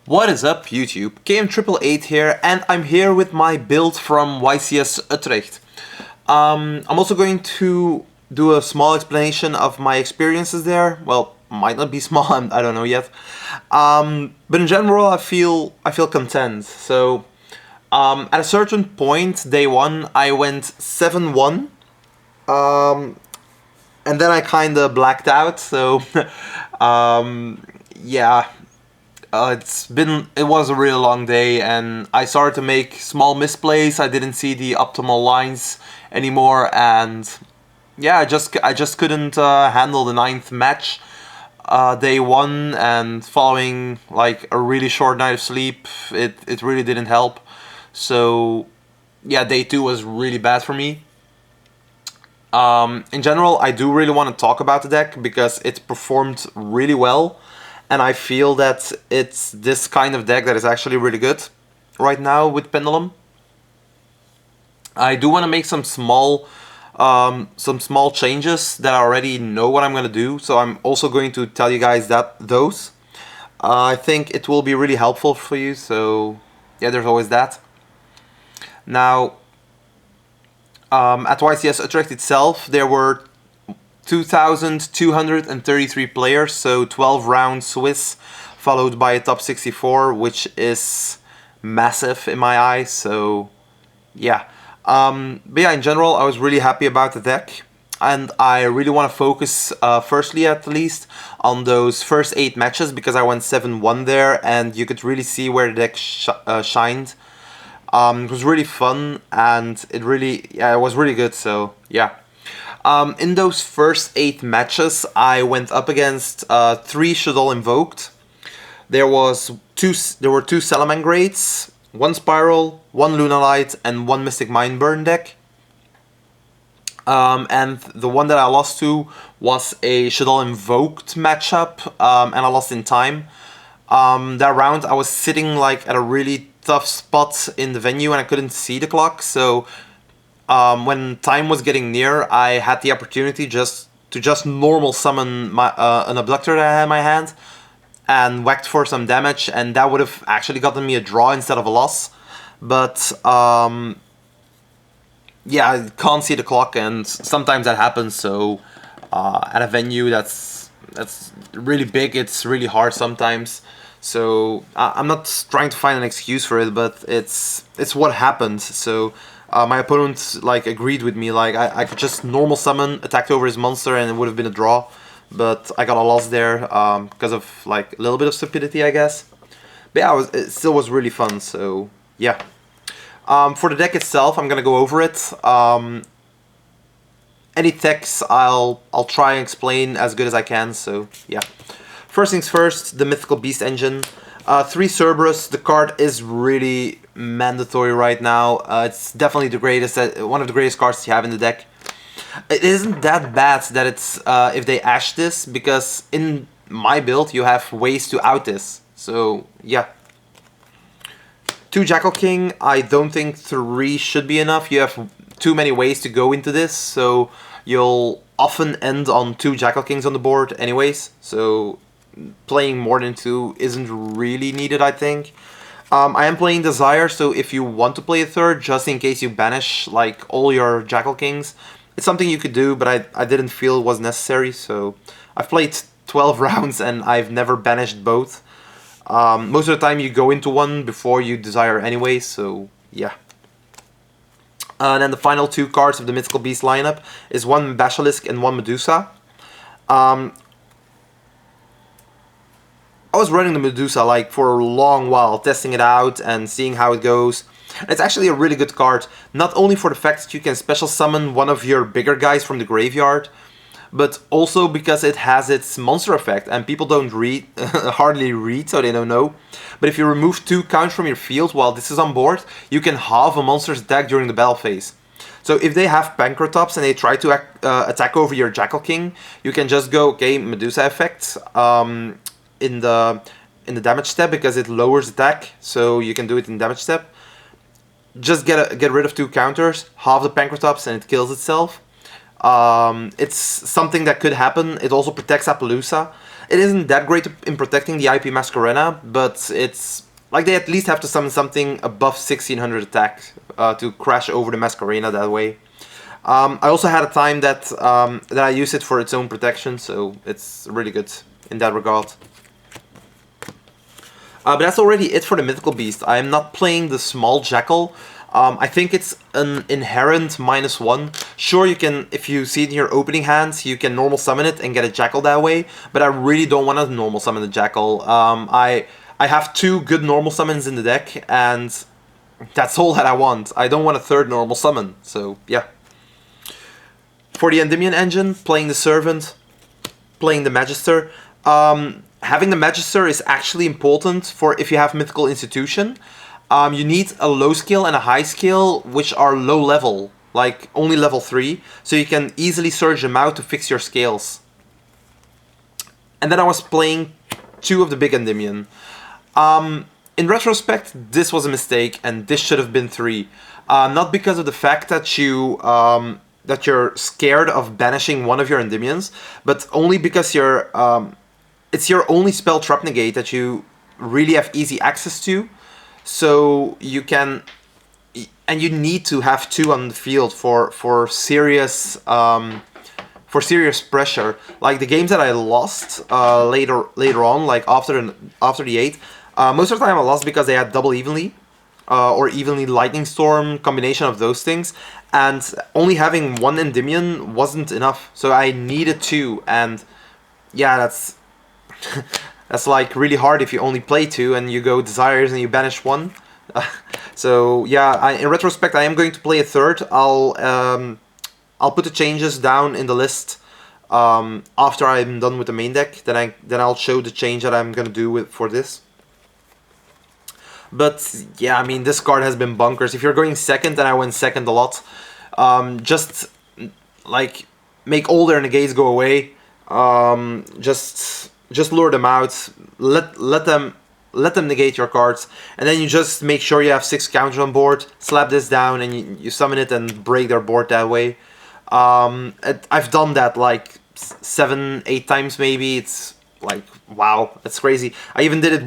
What is up, YouTube? KM888 here, and I'm here with my build from YCS Utrecht. I'm also going to do a small explanation of my experiences there. Well, might not be small, I don't know yet. But in general, I feel content. So, at a certain point, day one, I went 7-1. And then I kinda blacked out, so yeah. It was a really long day, and I started to make small misplays. I didn't see the optimal lines anymore, and yeah, I just couldn't handle the 9th match. Day one, and following like a really short night of sleep, it really didn't help. So yeah, day two was really bad for me. In general, I do really want to talk about the deck because it performed really well. And I feel that it's this kind of deck that is actually really good right now with Pendulum. I do want to make some small changes that I already know what I'm going to do. So I'm also going to tell you guys those. I think it will be really helpful for you. So yeah, there's always that. Now, at YCS Utrecht itself, there were 2,233 players, so 12 rounds Swiss, followed by a top 64, which is massive in my eyes. So yeah, but yeah, in general, I was really happy about the deck, and I really want to focus, firstly at least, on those first 8 matches, because I went 7-1 there, and you could really see where the deck shined. It was really fun, and it was really good. So yeah. In those first 8 matches, I went up against 3 Shaddoll Invoked. There were 2 Salamangreats, 1 Spiral, 1 Lunalight, and 1 Mystic Mindburn deck. And the one that I lost to was a Shaddoll Invoked matchup, and I lost in time. That round I was sitting like at a really tough spot in the venue, and I couldn't see the clock, so when time was getting near, I had the opportunity to just normal summon an Abductor that I had in my hand and whacked for some damage, and that would have actually gotten me a draw instead of a loss. But yeah, I can't see the clock, and sometimes that happens. So at a venue that's really big, it's really hard sometimes. So I'm not trying to find an excuse for it, but it's what happened. So my opponent like agreed with me, like I could just normal summon, attacked over his monster, and it would have been a draw. But I got a loss there because of like a little bit of stupidity, I guess. But yeah, it still was really fun. So yeah. For the deck itself, I'm gonna go over it. Any text I'll try and explain as good as I can. So yeah. First things first, the Mythical Beast engine. 3 Cerberus. The card is really mandatory right now. It's definitely the greatest, one of the greatest cards you have in the deck. It isn't that bad that it's if they ash this, because in my build you have ways to out this. So yeah. 2 Jackal King. I don't think 3 should be enough. You have too many ways to go into this, so you'll often end on 2 Jackal Kings on the board anyways. So playing more than 2 isn't really needed, I think. I am playing Desire, so if you want to play a 3rd, just in case you banish like all your Jackal Kings, it's something you could do, but I didn't feel it was necessary. So I've played 12 rounds and I've never banished both. Most of the time you go into one before you Desire anyway, so yeah. And then the final 2 cards of the Mythical Beast lineup is 1 Basilisk and 1 Medusa. I was running the Medusa like for a long while, testing it out and seeing how it goes. And it's actually a really good card, not only for the fact that you can special summon one of your bigger guys from the graveyard, but also because it has its monster effect, and people don't hardly read, so they don't know. But if you remove 2 counters from your field while this is on board, you can halve a monster's attack during the battle phase. So if they have Pancratops and they try to attack over your Jackal King, you can just go, okay, Medusa effect, in the damage step, because it lowers attack, so you can do it in damage step. Just get rid of 2 counters, halve the Pancratops, and it kills itself. It's something that could happen. It also protects Appaloosa, It isn't that great in protecting the IP Masquerena, but it's like they at least have to summon something above 1600 attack to crash over the Masquerena that way. I also had a time that I used it for its own protection, so it's really good in that regard. But that's already it for the Mythical Beast. I am not playing the small Jackal. I think it's an inherent -1. Sure, you can, if you see it in your opening hands, you can normal summon it and get a Jackal that way, but I really don't want to normal summon the Jackal. I have 2 good normal summons in the deck, and that's all that I want. I don't want a 3rd normal summon, so yeah. For the Endymion engine, playing the Servant, playing the Magister. Having the Magister is actually important for if you have Mythical Institution. You need a low skill and a high skill, which are low level, like only level 3, so you can easily surge them out to fix your scales. And then I was playing 2 of the big Endymion. In retrospect, this was a mistake, and this should have been 3. Not because of the fact that you're scared of banishing one of your Endymions, but only because it's your only spell Trap Negate that you really have easy access to. So you can, and you need to have 2 on the field for serious pressure. Like the games that I lost later on, like after the 8, most of the time I lost because they had double evenly or evenly Lightning Storm, combination of those things, and only having 1 Endymion wasn't enough. So I needed 2, and yeah, that's. That's like really hard if you only play 2 and you go Desires and you banish 1. So yeah, in retrospect, I am going to play a 3rd. I'll put the changes down in the list after I'm done with the main deck. Then I'll show the change that I'm gonna do for this. But yeah, I mean, this card has been bonkers. If you're going 2nd, and I went 2nd a lot, just like make all their negates go away. Just lure them out, let them negate your cards, and then you just make sure you have 6 counters on board, slap this down, and you summon it and break their board that way. I've done that like 7, 8 times maybe. It's like, wow, that's crazy. I even did it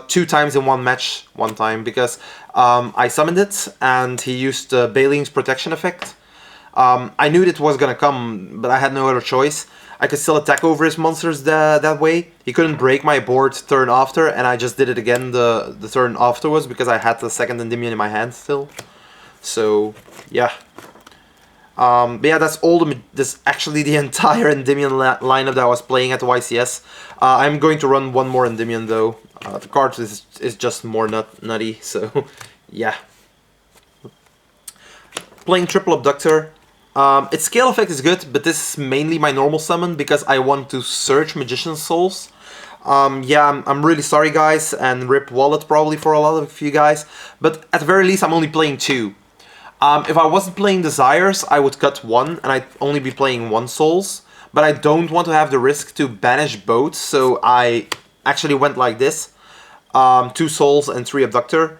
2 times in one match one time, because I summoned it and he used Baling's protection effect. I knew it was gonna come, but I had no other choice. I could still attack over his monsters that way. He couldn't break my board turn after, and I just did it again the turn afterwards because I had the 2nd Endymion in my hand still. So yeah. But yeah, that's all this actually the entire Endymion lineup that I was playing at the YCS. I'm going to run 1 more Endymion though. The card is just more nutty, so yeah. Playing Triple Abductor. Its scale effect is good, but this is mainly my normal summon because I want to search Magician's Souls. Yeah, I'm really sorry guys, and rip wallet probably for a lot of you guys, but at the very least I'm only playing 2. If I wasn't playing Desires, I would cut 1 and I'd only be playing 1 Souls, but I don't want to have the risk to banish both, so I actually went like this. 2 Souls and 3 Abductor.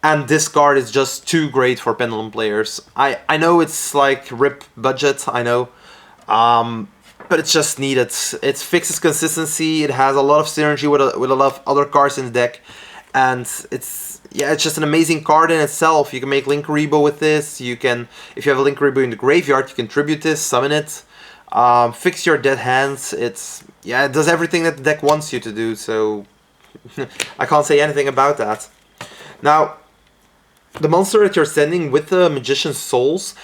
And this card is just too great for Pendulum players. I know it's like rip budget, I know. But it's just needed. It fixes consistency, it has a lot of synergy with a lot of other cards in the deck. And it's just an amazing card in itself. You can make Link Rebo with this. You can, if you have a Link Rebo in the graveyard, you can tribute this, summon it. Fix your dead hands. It does everything that the deck wants you to do, so I can't say anything about that. Now, the monster that you're sending with the Magician's Souls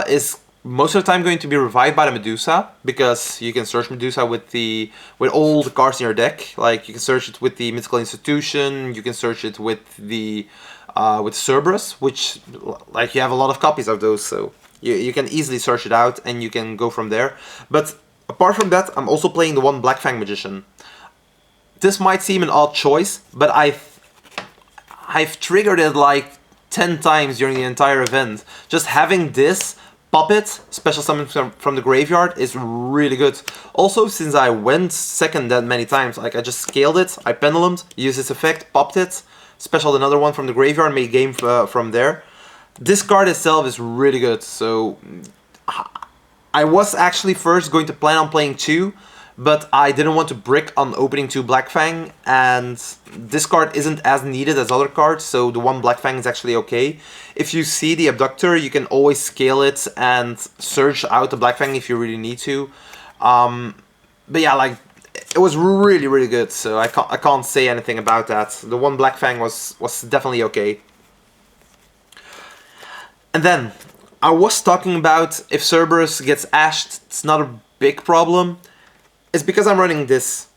is most of the time going to be revived by the Medusa, because you can search Medusa with all the cards in your deck. Like you can search it with the Mythical Institution, you can search it with the Cerberus, which like you have a lot of copies of those, so you can easily search it out and you can go from there. But apart from that, I'm also playing the 1 Black Fang Magician. This might seem an odd choice, but I've triggered it like 10 times during the entire event. Just having this puppet, special summon from the graveyard, is really good. Also, since I went 2nd that many times, like I just scaled it, I pendulumed, used this effect, popped it, specialed another one from the graveyard, made game from there. This card itself is really good, so I was actually first going to plan on playing 2, but I didn't want to brick on opening 2 Black Fang, and this card isn't as needed as other cards, so the 1 Black Fang is actually okay. If you see the Abductor, you can always scale it and search out the Black Fang if you really need to. But yeah, like, it was really, really good, so I can't say anything about that. The 1 Black Fang was definitely okay. And then, I was talking about if Cerberus gets ashed, it's not a big problem. It's because I'm running this.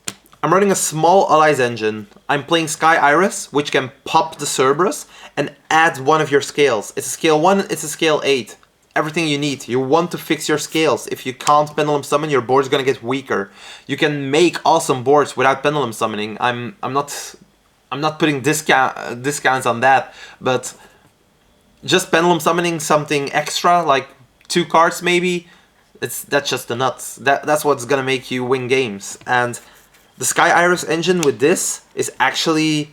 I'm running a small allies engine. I'm playing Sky Iris, which can pop the Cerberus and add one of your scales. It's a scale 1, it's a scale 8. Everything you need. You want to fix your scales. If you can't Pendulum Summon, your board's gonna get weaker. You can make awesome boards without Pendulum Summoning. I'm not putting discounts on that, but just Pendulum Summoning something extra, like 2 cards maybe, that's just the nuts. That's what's gonna make you win games. And the Sky Iris engine with this is actually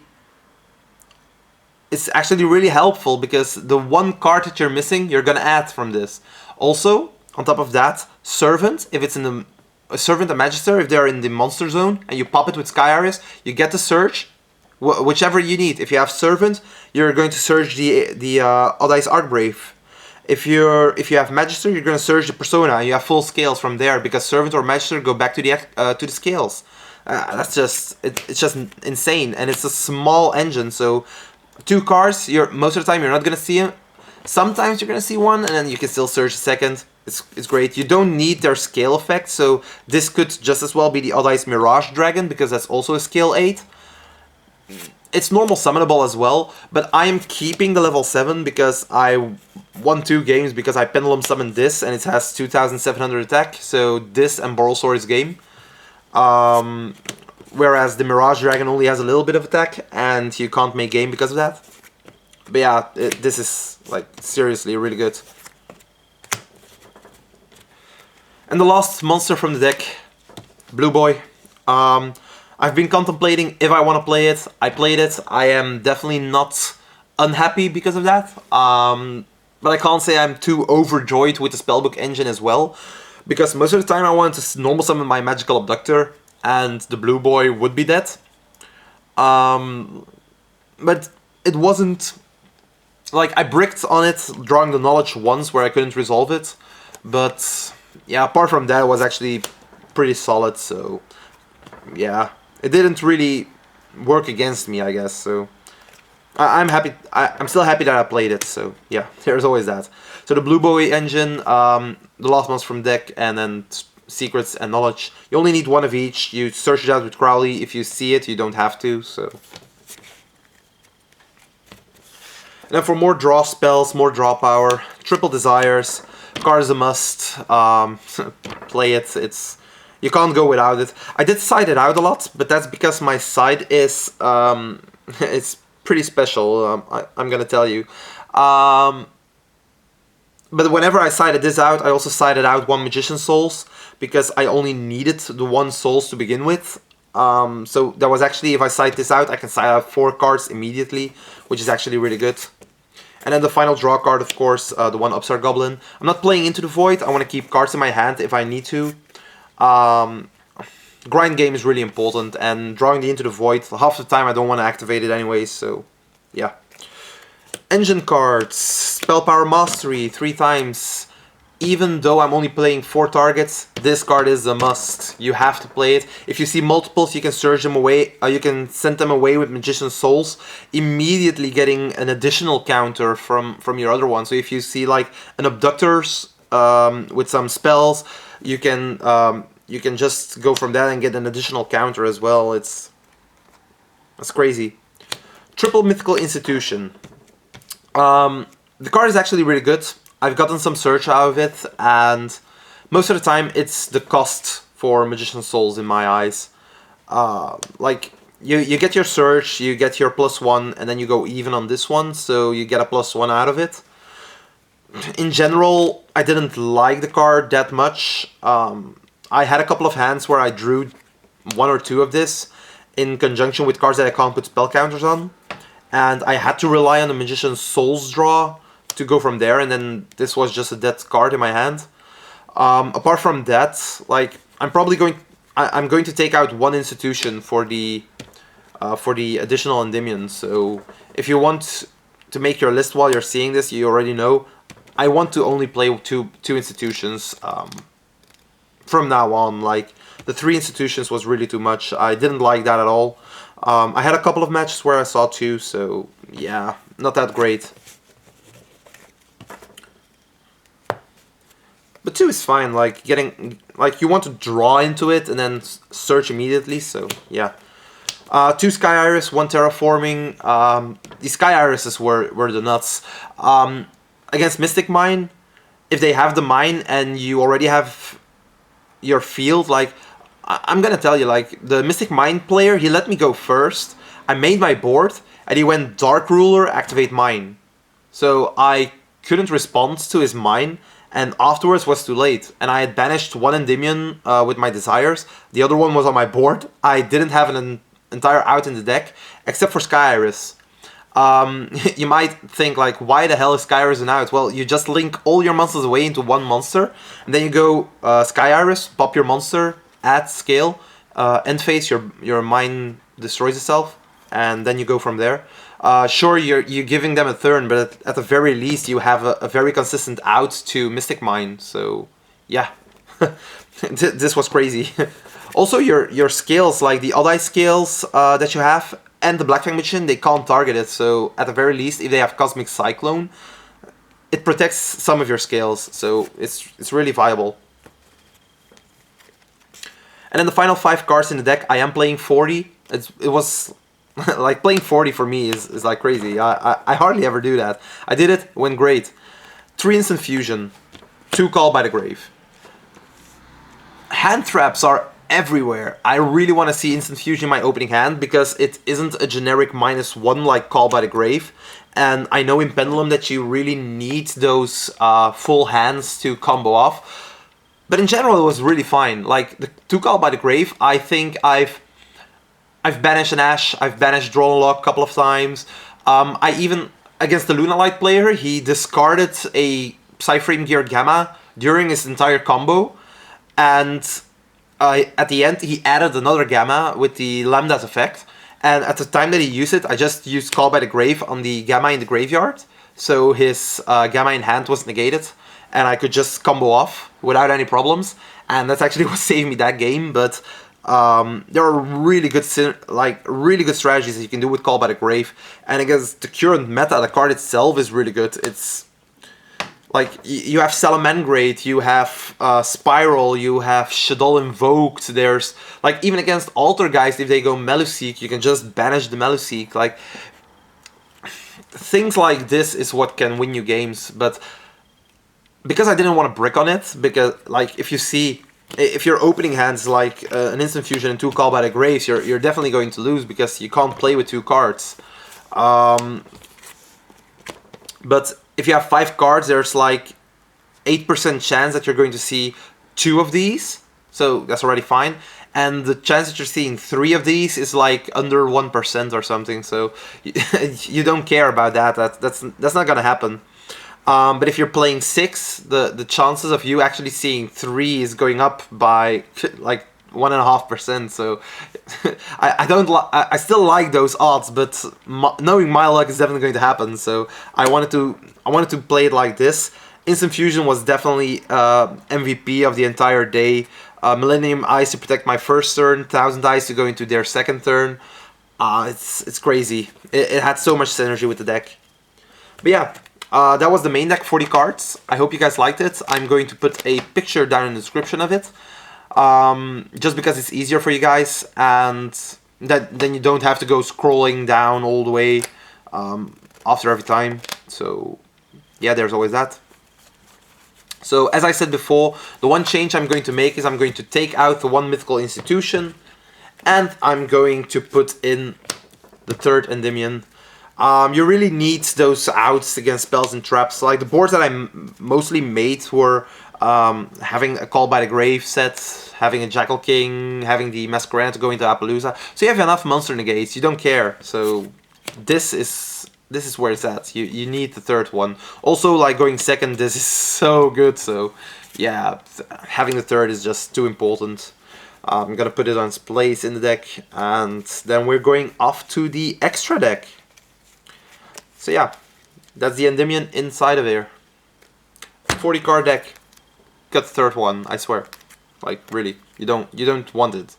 really helpful, because the 1 card that you're missing, you're gonna add from this. Also, on top of that, Servant, if it's in the Servant and Magister, if they're in the monster zone and you pop it with Sky Iris, you get the search, whichever you need. If you have Servant, you're going to search the Odd Eyes Archbrave. If you have Magister, you're going to search the Persona, and you have full scales from there, because Servant or Magister go back to the scales. That's just it's just insane, and it's a small engine, so 2 cards, most of the time you're not gonna see them. Sometimes you're gonna see 1, and then you can still search a second. It's great. You don't need their scale effect, so this could just as well be the Odd Eyes Mirage Dragon, because that's also a scale 8. It's normal summonable as well, but I am keeping the level 7 because I won 2 games because I Pendulum summoned this, and it has 2700 attack, so this and Borrelsword is game. Whereas the Mirage Dragon only has a little bit of attack, and you can't make game because of that. But yeah, this is, like, seriously really good. And the last monster from the deck, Blue Boy. I've been contemplating if I want to play it. I played it. I am definitely not unhappy because of that. But I can't say I'm too overjoyed with the Spellbook engine as well, because most of the time I wanted to normal summon my Magical Abductor, and the Blue Boy would be dead. But it wasn't... Like, I bricked on it, drawing the knowledge once where I couldn't resolve it. But, yeah, apart from that, it was actually pretty solid, so... Yeah, it didn't really work against me, I guess, so... I'm happy. I'm still happy that I played it, so yeah, there's always that. So the Blue Boy engine, the last ones from deck, and then secrets and knowledge. You only need 1 of each. You search it out with Crowley. If you see it, you don't have to, so... And then for more draw spells, more draw power, Triple Desires, card is a must. Play it. You can't go without it. I did side it out a lot, but that's because my side is it's pretty special. I'm gonna tell you. But whenever I sided this out, I also sided out 1 Magician Souls, because I only needed the 1 Souls to begin with. So that was actually, if I side this out, I can side out 4 cards immediately, which is actually really good. And then the final draw card, of course, the 1 Upstart Goblin. I'm not playing Into the Void. I want to keep cards in my hand if I need to. Grind game is really important, and drawing the Into the Void, half the time I don't want to activate it anyways, so yeah. Engine cards, Spell Power Mastery, 3 times. Even though I'm only playing 4 targets, this card is a must. You have to play it. If you see multiples, you can surge them away. You can send them away with Magician Souls, immediately getting an additional counter from your other one. So if you see like an Abductors with some spells, you can just go from that and get an additional counter as well. That's crazy. Triple Mythical Institution. The card is actually really good. I've gotten some search out of it, and most of the time it's the cost for Magician Souls in my eyes. Like, you get your search, you get your +1, and then you go even on this one, so you get a +1 out of it. In general, I didn't like the card that much. I had a couple of hands where I drew 1 or 2 of this in conjunction with cards that I can't put spell counters on, and I had to rely on the Magician Souls draw to go from there, and then this was just a dead card in my hand. Apart from that, like, I'm probably going... I'm going to take out one institution for the additional Endymion. So if you want to make your list while you're seeing this, you already know I want to only play two institutions from now on. Like, the 3 institutions was really too much. I didn't like that at all. I had a couple of matches where I saw 2, so yeah, not that great. But 2 is fine, like you want to draw into it and then search immediately, so yeah. 2 Sky Iris, 1 Terraforming. The Sky Irises were the nuts. Against Mystic Mine, if they have the mine and you already have your field, like, I'm gonna tell you, like, the Mystic Mine player, he let me go first. I made my board, and he went Dark Ruler, activate mine. So I couldn't respond to his mine, and afterwards was too late. And I had banished 1 Endymion with my desires. The other one was on my board. I didn't have an entire out in the deck, except for Sky Iris. You might think, like, why the hell is Sky Iris an out? Well, you just link all your monsters away into 1 monster, and then you go Sky Iris, pop your monster, add scale, end phase, your mine destroys itself, and then you go from there. Sure, you're giving them a turn, but at the very least you have a very consistent out to Mystic Mine, so yeah. This was crazy. Also, your scales, like the Odd Eye scales that you have, and the Black Fang Magician, they can't target it, so at the very least, if they have Cosmic Cyclone, it protects some of your scales, so it's really viable. And then the final 5 cards in the deck, I am playing 40. It was like, playing 40 for me is like crazy. I hardly ever do that. I did it, went great. 3 Instant Fusion, 2 Call by the Grave. Hand traps are everywhere. I really want to see Instant Fusion in my opening hand, because it isn't a generic -1 like Call by the Grave. And I know in Pendulum that you really need those full hands to combo off. But in general, it was really fine. Like, the 2 Call by the Grave, I think I've banished an Ash, I've banished Draw and Lock a couple of times. I even, against the Lunalight player, he discarded a Psyframe Gear Gamma during his entire combo. And at the end, he added another Gamma with the Lambda's effect. And at the time that he used it, I just used Call by the Grave on the Gamma in the graveyard. So his Gamma in hand was negated, and I could just combo off without any problems. And that's actually what saved me that game. But there are really good strategies that you can do with Call by the Grave. And against the current meta, the card itself is really good. It's like, you have Salamangreat, you have Spiral, you have Shaddoll Invoked. There's, like, even against Alter guys, if they go Meluseek, you can just banish the Meluseek. Like, things like this is what can win you games. But because I didn't want to brick on it, because, like, if your opening hand's like an Instant Fusion and 2 Call by the Graves, you're definitely going to lose, because you can't play with 2 cards. But if you have 5 cards, there's like 8% chance that you're going to see 2 of these, so that's already fine. And the chance that you're seeing 3 of these is like under 1% or something, so you don't care about that. That's not gonna happen. But if you're playing 6, the chances of you actually seeing 3 is going up by like 1.5%. So I still like those odds, but knowing my luck is definitely going to happen. So I wanted to play it like this. Instant Fusion was definitely MVP of the entire day. Millennium Eyes to protect my first turn, 1000 Eyes to go into their second turn. It's crazy. It had so much synergy with the deck. But yeah, that was the main deck, 40 cards. I hope you guys liked it. I'm going to put a picture down in the description of it. Just because it's easier for you guys, and then you don't have to go scrolling down all the way after every time. So yeah, there's always that. So as I said before, the one change I'm going to make is I'm going to take out the 1 Mythical institution, and I'm going to put in the 3rd Endymion. You really need those outs against spells and traps. Like, the boards that I mostly made were having a Call by the Grave set, having a Jackal King, having the Masquerade to go into Appaloosa. So you have enough monster negates, you don't care. So this is where it's at. You need the 3rd one. Also, like, going 2nd, this is so good. So yeah, having the 3rd is just too important. I'm gonna put it on its place in the deck, and then we're going off to the extra deck. So yeah, that's the Endymion inside of here. 40 card deck. Got the third one, I swear. Like really, you don't want it.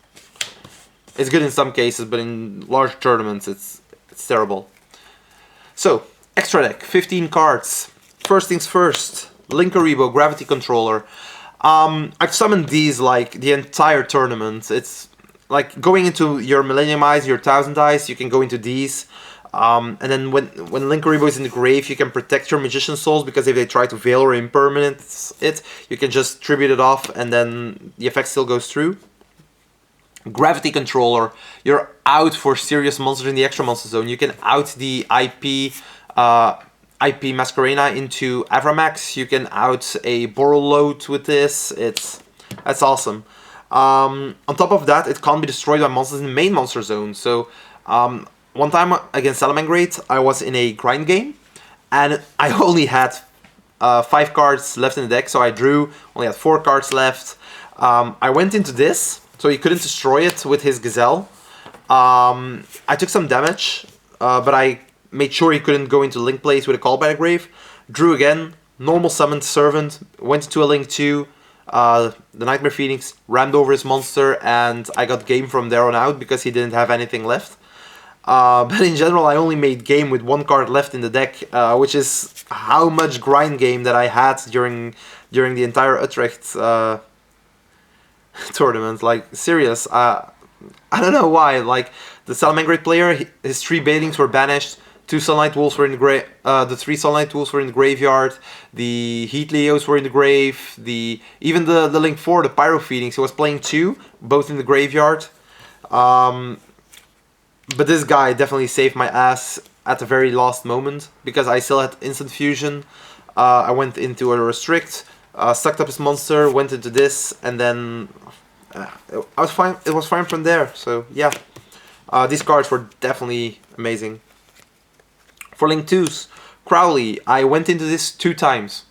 It's good in some cases, but in large tournaments it's terrible. So, extra deck, 15 cards. First things first, Linkaribo Gravity Controller. I've summoned these like the entire tournament. It's like going into your Millennium Eyes, your 1000 Eyes, you can go into these. And then when Linkaribo is in the grave, you can protect your Magician Souls, because if they try to Veil or Impermanence it, you can just tribute it off and then the effect still goes through. Gravity Controller, you're out for serious monsters in the extra monster zone. You can out the IP Masquerena into Avramax. You can out a Borreload with this. That's awesome. On top of that, it can't be destroyed by monsters in the main monster zone. So one time against Salamangreat, I was in a grind game, and I only had 5 cards left in the deck, so I drew, only had 4 cards left. I went into this, so he couldn't destroy it with his Gazelle. I took some damage, but I made sure he couldn't go into Link Place with a Call by the Grave. Drew again, normal summoned Servant, went into a Link 2, the Nightmare Phoenix, rammed over his monster, and I got game from there on out because he didn't have anything left. But in general, I only made game with 1 card left in the deck, which is how much grind game that I had during the entire Utrecht tournament. Like, serious. I don't know why. Like, the Salamangreat player, his 3 Bailings were banished, 2 Sunlight Wolves were in the the 3 Sunlight Wolves were in the graveyard, the Heat Leos were in the grave, even the Link 4, the Pyro Phoenix, he was playing 2, both in the graveyard. But this guy definitely saved my ass at the very last moment, because I still had instant fusion. I went into a restrict, sucked up his monster, went into this, and then I was fine. It was fine from there. So yeah, these cards were definitely amazing. For Link 2s, Crowley, I went into this 2 times.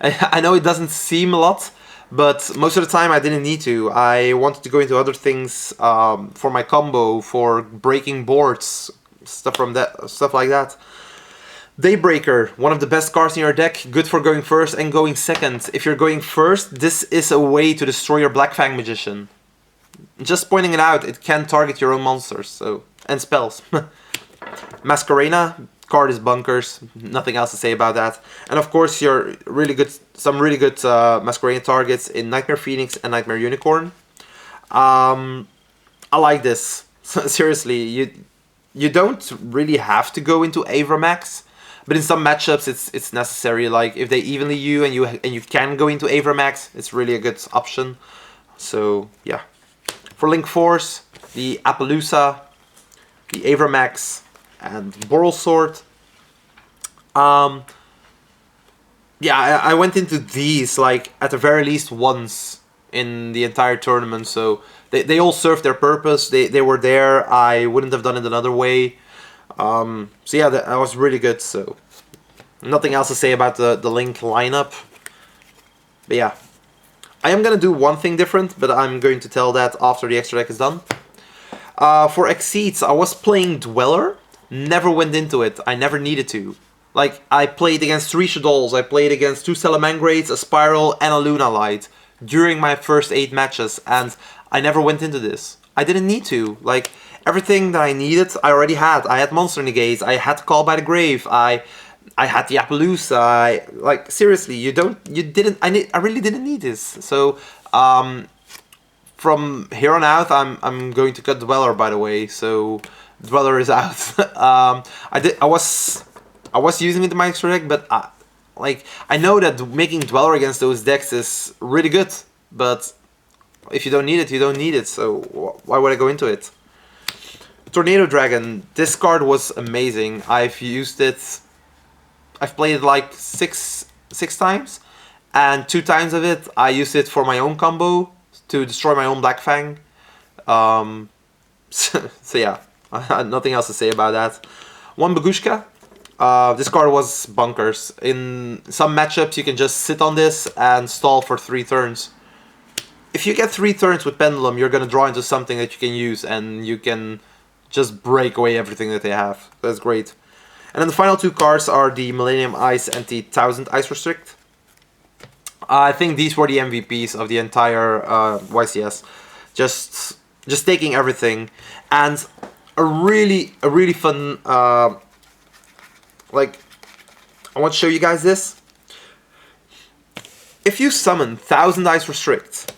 I know it doesn't seem a lot, but most of the time I didn't need to. I wanted to go into other things for my combo, for breaking boards, stuff like that. Daybreaker, one of the best cards in your deck, good for going first and going second. If you're going first, this is a way to destroy your Black Fang Magician. Just pointing it out, it can target your own monsters, and spells. Masquerena, card is bunkers, nothing else to say about that. And of course, some really good Masquerena targets in Nightmare Phoenix and Nightmare Unicorn. I like this. Seriously, you don't really have to go into Avramax, but in some matchups it's necessary. Like if they evenly you and you can go into Avramax, it's really a good option. So yeah. For Link 4s, the Appaloosa, the Avramax, and Borrelsword. Yeah, I went into these like at the very least once in the entire tournament, so they all served their purpose. They were there. I wouldn't have done it another way. So yeah, that was really good. So nothing else to say about the Link lineup. But yeah, I am gonna do one thing different, but I'm going to tell that after the extra deck is done. For Exceeds, I was playing Dweller. Never went into it. I never needed to. Like, I played against 3 Shaddolls, I played against 2 Salamangreats, a Spiral, and a Luna Light during my first 8 matches, and I never went into this. I didn't need to. Like, everything that I needed, I already had. I had Monster Negates, I had Call by the Grave, I had the Appaloosa. Like, seriously, I really didn't need this. So, from here on out, I'm going to cut Dweller, by the way, so Dweller is out. I was using it in my extra deck, but I know that making Dweller against those decks is really good, but if you don't need it, you don't need it, so why would I go into it? Tornado Dragon, this card was amazing. I've used it, I've played it like six times, and 2 times of it, I used it for my own combo, to destroy my own Black Fang. So yeah, nothing else to say about that. 1 Bagushka. This card was bunkers. In some matchups you can just sit on this and stall for 3 turns. if you get 3 turns with Pendulum, you're gonna draw into something that you can use, and you can just break away everything that they have. That's great. And then the final 2 cards are the Millennium Ice and the 1000 Ice Restrict. I think these were the MVPs of the entire YCS. Just taking everything, and a really fun like, I want to show you guys this. If you summon 1000 Ice Restrict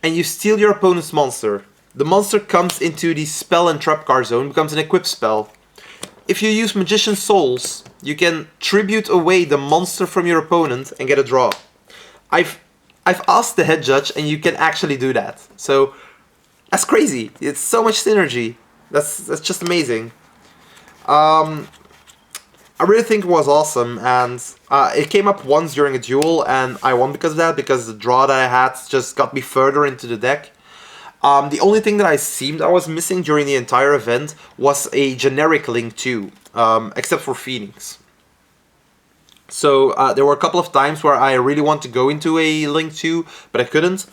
and you steal your opponent's monster, the monster comes into the spell and trap card zone, becomes an equipped spell. If you use Magician's Souls, you can tribute away the monster from your opponent and get a draw. I've asked the head judge, and you can actually do that. So that's crazy. It's so much synergy. That's just amazing. I really think it was awesome, and it came up once during a duel, and I won because of that, because the draw that I had just got me further into the deck. The only thing that I seemed I was missing during the entire event was a generic Link 2, except for Phoenix. So there were a couple of times where I really want to go into a Link 2, but I couldn't.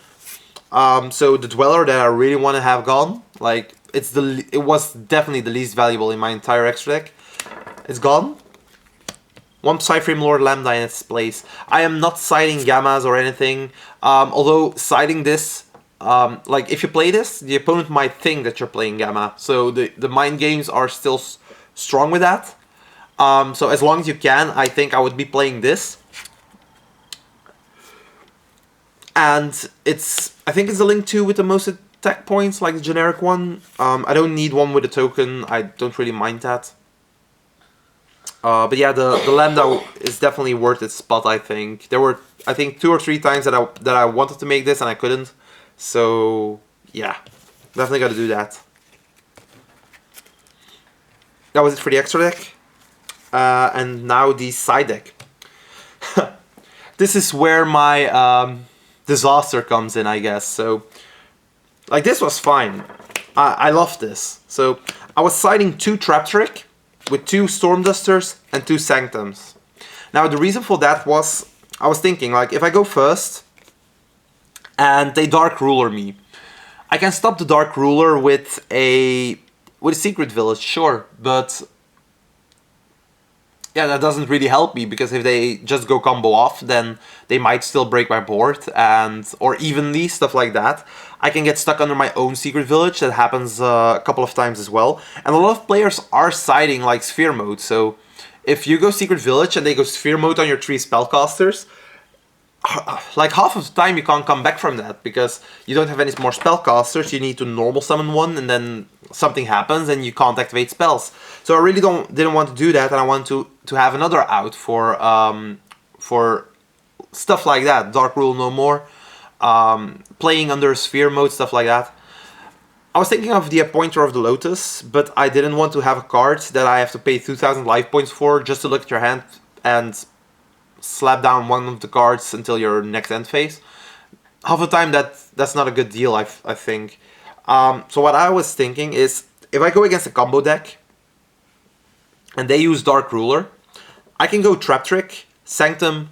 So the Dweller that I really want to have gone, like, it was definitely the least valuable in my entire extra deck. It's gone. 1 Psyframe Lord Lambda in its place. I am not siding Gammas or anything, although siding this, like, if you play this, the opponent might think that you're playing Gamma, so the mind games are still strong with that. So as long as you can, I think I would be playing this. And I think it's a Link 2 with the most attack points, like the generic one. I don't need one with a token, I don't really mind that. But yeah, the Lambda is definitely worth its spot, I think. There were, I think, 2 or 3 times that I wanted to make this and I couldn't. So, yeah, definitely gotta do that. That was it for the extra deck. And now the side deck. This is where my disaster comes in, I guess. So, like, this was fine. I love this. So, I was siding 2 Trap Trick with 2 Storm Dusters and 2 Sanctums. Now, the reason for that was, I was thinking, like, if I go first and they Dark Ruler me, I can stop the Dark Ruler with a Secret Village, sure, but yeah, that doesn't really help me, because if they just go combo off, then they might still break my board, or evenly, stuff like that. I can get stuck under my own Secret Village. That happens a couple of times as well. And a lot of players are siding like Sphere Mode, so if you go Secret Village and they go Sphere Mode on your 3 spellcasters, like half of the time you can't come back from that, because you don't have any more spellcasters, you need to normal summon one, and then something happens and you can't activate spells. So I really didn't want to do that, and I want to have another out for stuff like that. Dark Rule no more, playing under Sphere Mode, stuff like that. I was thinking of the Appointer of the Lotus, but I didn't want to have a card that I have to pay 2000 life points for just to look at your hand and slap down one of the cards until your next end phase. Half the time that's not a good deal, I think. So what I was thinking is, if I go against a combo deck and they use Dark Ruler, I can go Trap Trick, Sanctum,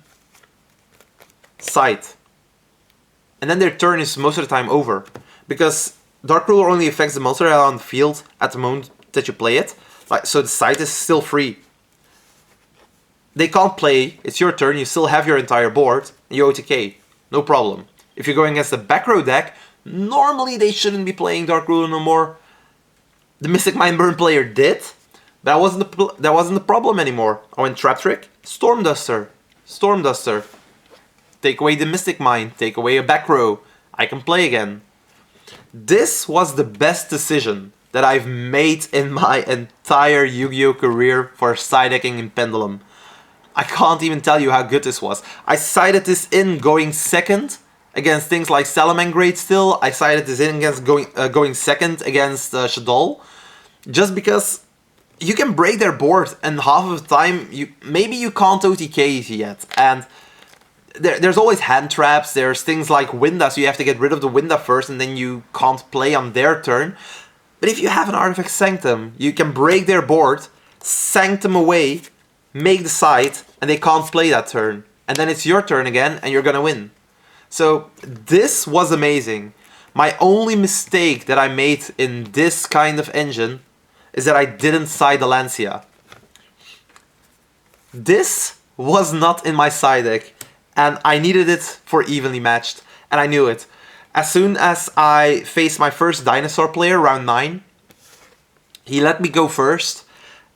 Sight. And then their turn is most of the time over, because Dark Ruler only affects the monster on the field at the moment that you play it. Like, so the Sight is still free. They can't play, it's your turn, you still have your entire board, and you OTK, no problem. If you're going against a back row deck, normally they shouldn't be playing Dark Ruler no more. The Mystic Mindburn player did, but that wasn't the problem anymore. I went Trap Trick, Storm Duster, Storm Duster. Take away the Mystic Mind, take away a back row, I can play again. This was the best decision that I've made in my entire Yu-Gi-Oh career for side decking in Pendulum. I can't even tell you how good this was. I sided this in going second against things like Salamangreat still. I sided this in against going second against Shaddoll. Just because you can break their board, and half of the time maybe you can't OTK it yet. And there's always hand traps, there's things like Winda, so you have to get rid of the Winda first and then you can't play on their turn. But if you have an Artifact Sanctum, you can break their board, Sanctum away, make the side, and they can't play that turn. And then it's your turn again, and you're gonna win. So this was amazing. My only mistake that I made in this kind of engine is that I didn't side the Lancia. This was not in my side deck, and I needed it for evenly matched, and I knew it. As soon as I faced my first dinosaur player, round 9, he let me go first.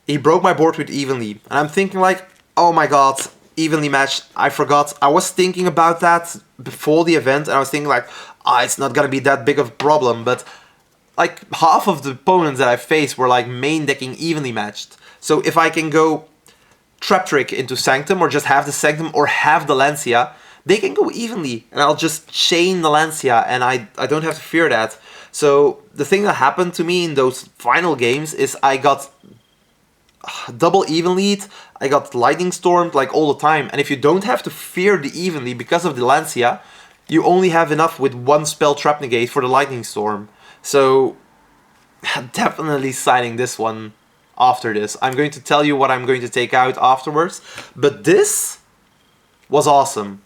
He broke my board with evenly, and I'm thinking like, oh my god, evenly matched. I forgot. I was thinking about that before the event, and I was thinking like, it's not gonna be that big of a problem, but like half of the opponents that I faced were like main decking evenly matched. So if I can go Trap Trick into Sanctum, or just have the Sanctum, or have the Lancia, they can go evenly, and I'll just chain the Lancia, and I don't have to fear that. So the thing that happened to me in those final games is I got double even lead, I got lightning stormed like all the time, and if you don't have to fear the evenly because of the Lancia, you only have enough with one spell trap negate for the lightning storm. So definitely signing this one after this. I'm going to tell you what I'm going to take out afterwards, but this was awesome.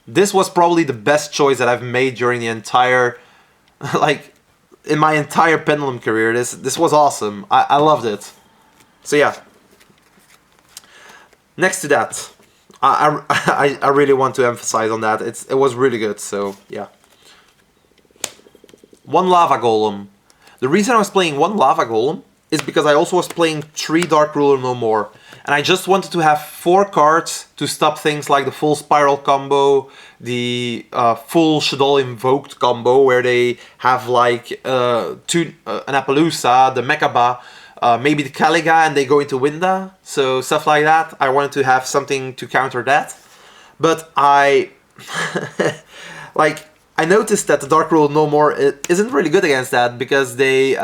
This was probably the best choice that I've made during the entire, like, in my entire Pendulum career. This was awesome. I loved it. So yeah. Next to that, I really want to emphasize on that. It was really good. So yeah. One Lava Golem. The reason I was playing one Lava Golem is because I also was playing 3 Dark Ruler No More. And I just wanted to have 4 cards to stop things like the full Spiral combo, the full Shaddoll Invoked combo, where they have like an Appaloosa, the Mechaba, maybe the Caliga, and they go into Winda. So stuff like that. I wanted to have something to counter that. But I I noticed that the Dark Ruler No More isn't really good against that, because they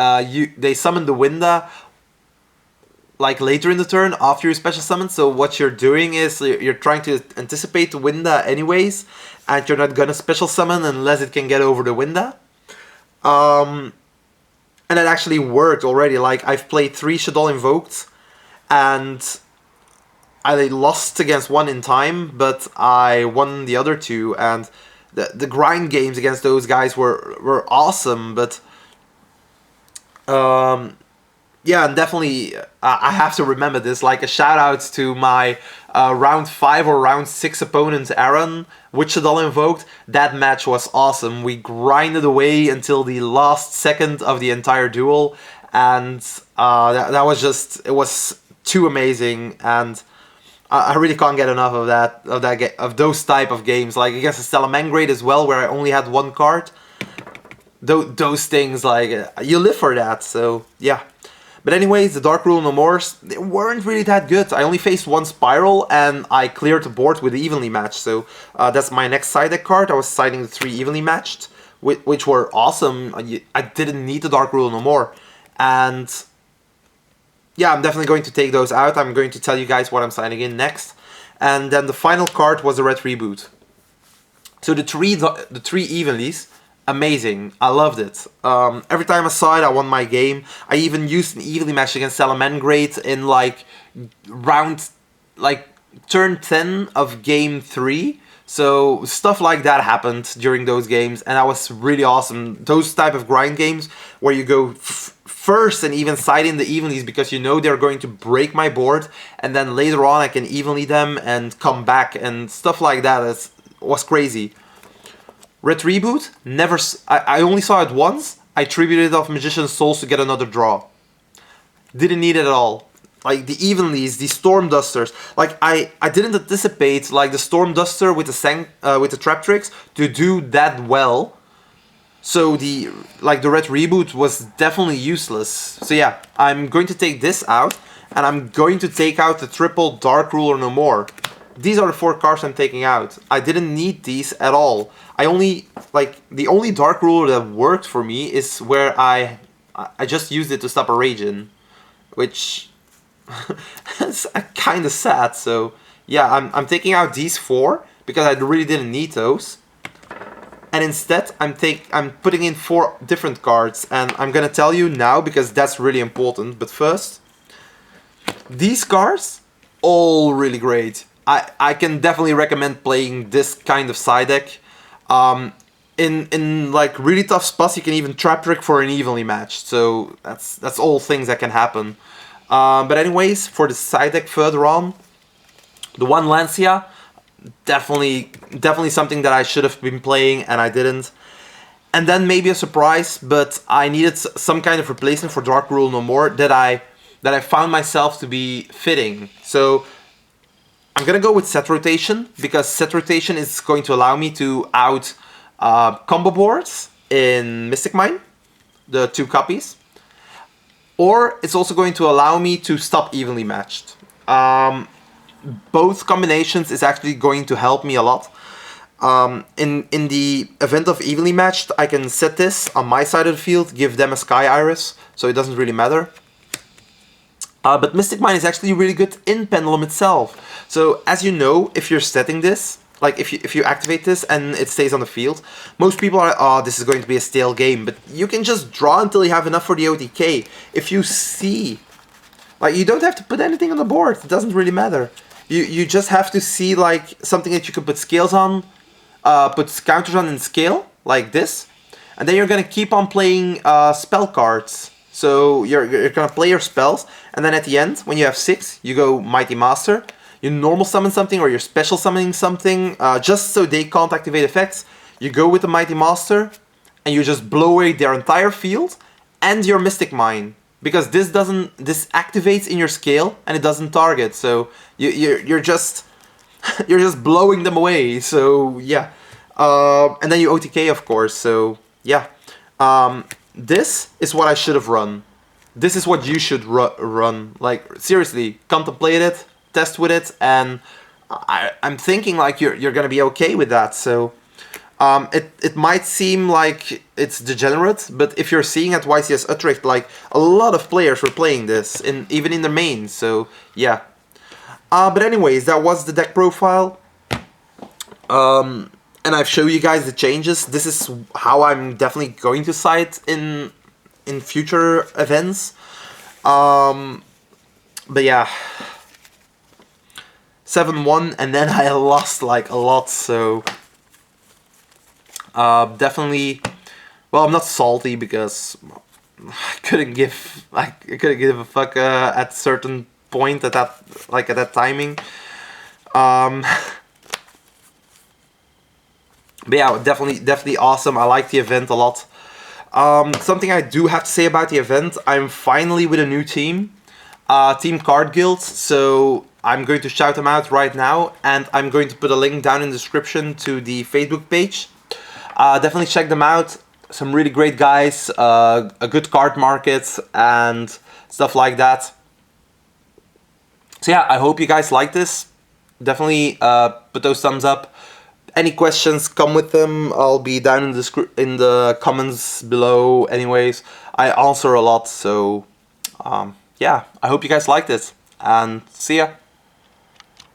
summon the Winda like later in the turn after you special summon. So what you're doing is you're trying to anticipate the Winda anyways, and you're not gonna special summon unless it can get over the Winda. And it actually worked already. Like, I've played 3 Shaddoll Invoked, and I lost against one in time, but I won the other 2, and the grind games against those guys were awesome. But yeah, and definitely I have to remember this. Like, a shout out to my round 5 or round 6 opponent, Aaron, with Shaddoll Invoked. That match was awesome. We grinded away until the last second of the entire duel, and that was just, it was too amazing. And I really can't get enough of those type of games. Like against the Salamangreat as well, where I only had 1 card. Those things, like, you live for that. So yeah. But anyways, the Dark Ruler No Mores, they weren't really that good. I only faced 1 Spiral, and I cleared the board with evenly matched. So that's my next side deck card. I was siding the 3 evenly matched, which were awesome. I didn't need the Dark Ruler No More. And yeah, I'm definitely going to take those out. I'm going to tell you guys what I'm signing in next. And then the final card was the Red Reboot. So the three evenlies, amazing. I loved it. Every time I saw it, I won my game. I even used an evenly match against Salamangreat in like turn 10 of game 3. So stuff like that happened during those games, and that was really awesome. Those type of grind games where you go first and even side in the evenlies because you know they're going to break my board, and then later on I can evenly them and come back, and stuff like that was crazy. Red Reboot, never. I only saw it once. I tributed off Magician's Souls to get another draw. Didn't need it at all. Like the evenlies, the Storm Dusters. Like I didn't anticipate like the Storm Duster with the Trap Tricks to do that well. So the Red Reboot was definitely useless. So yeah, I'm going to take this out, and I'm going to take out the triple Dark Ruler No More. These are the 4 cards I'm taking out. I didn't need these at all. The only Dark Ruler that worked for me is where I just used it to stop a Raging, which is kind of sad. So yeah, I'm taking out these 4 because I really didn't need those, and instead I'm putting in 4 different cards, and I'm gonna tell you now because that's really important. But first, these cards, all really great. I can definitely recommend playing this kind of side deck. In like really tough spots, you can even trap trick for an evenly matched. So that's all things that can happen. But anyways, for the side deck further on, the one Lancia, definitely something that I should have been playing and I didn't. And then maybe a surprise, but I needed some kind of replacement for Dark Rule No More that I found myself to be fitting. So I'm gonna go with Set Rotation, because Set Rotation is going to allow me to out combo boards in Mystic Mine, the 2 copies. Or it's also going to allow me to stop evenly matched. Both combinations is actually going to help me a lot. In the event of evenly matched, I can set this on my side of the field, give them a Sky Iris, so it doesn't really matter. But Mystic Mine is actually really good in Pendulum itself. So as you know, if you're setting this, like if you activate this and it stays on the field, most people are, oh, this is going to be a stale game, but you can just draw until you have enough for the OTK. If you see, like, you don't have to put anything on the board, it doesn't really matter. You just have to see like something that you can put scales on, put counters on in scale, like this, and then you're gonna keep on playing spell cards. So you're gonna play your spells, and then at the end, when you have 6, you go Mighty Master, you normal summon something, or you're special summoning something, just so they can't activate effects. You go with the Mighty Master, and you just blow away their entire field, and your Mystic Mine. Because this activates in your scale, and it doesn't target, so you're just you're just blowing them away, so yeah. And then you OTK, of course, so yeah. This is what I should have run. This is what you should run. Like, seriously, contemplate it, test with it, and I'm thinking like you're gonna be okay with that. So it might seem like it's degenerate, but if you're seeing at YCS Utrecht, like, a lot of players were playing this, even in their mains, so yeah. But anyways, that was the deck profile. And I've shown you guys the changes. This is how I'm definitely going to side in future events. But yeah, 7-1, and then I lost like a lot. So definitely, well, I'm not salty because I couldn't give a fuck at certain point at that timing. But yeah, definitely awesome. I like the event a lot. Something I do have to say about the event, I'm finally with a new team, Team CardGuild, so I'm going to shout them out right now, and I'm going to put a link down in the description to the Facebook page. Definitely check them out. Some really great guys, a good card market, and stuff like that. So yeah, I hope you guys like this. Definitely put those thumbs up. Any questions, come with them. I'll be down in the comments below. Anyways, I answer a lot, so yeah, I hope you guys liked it, and see ya.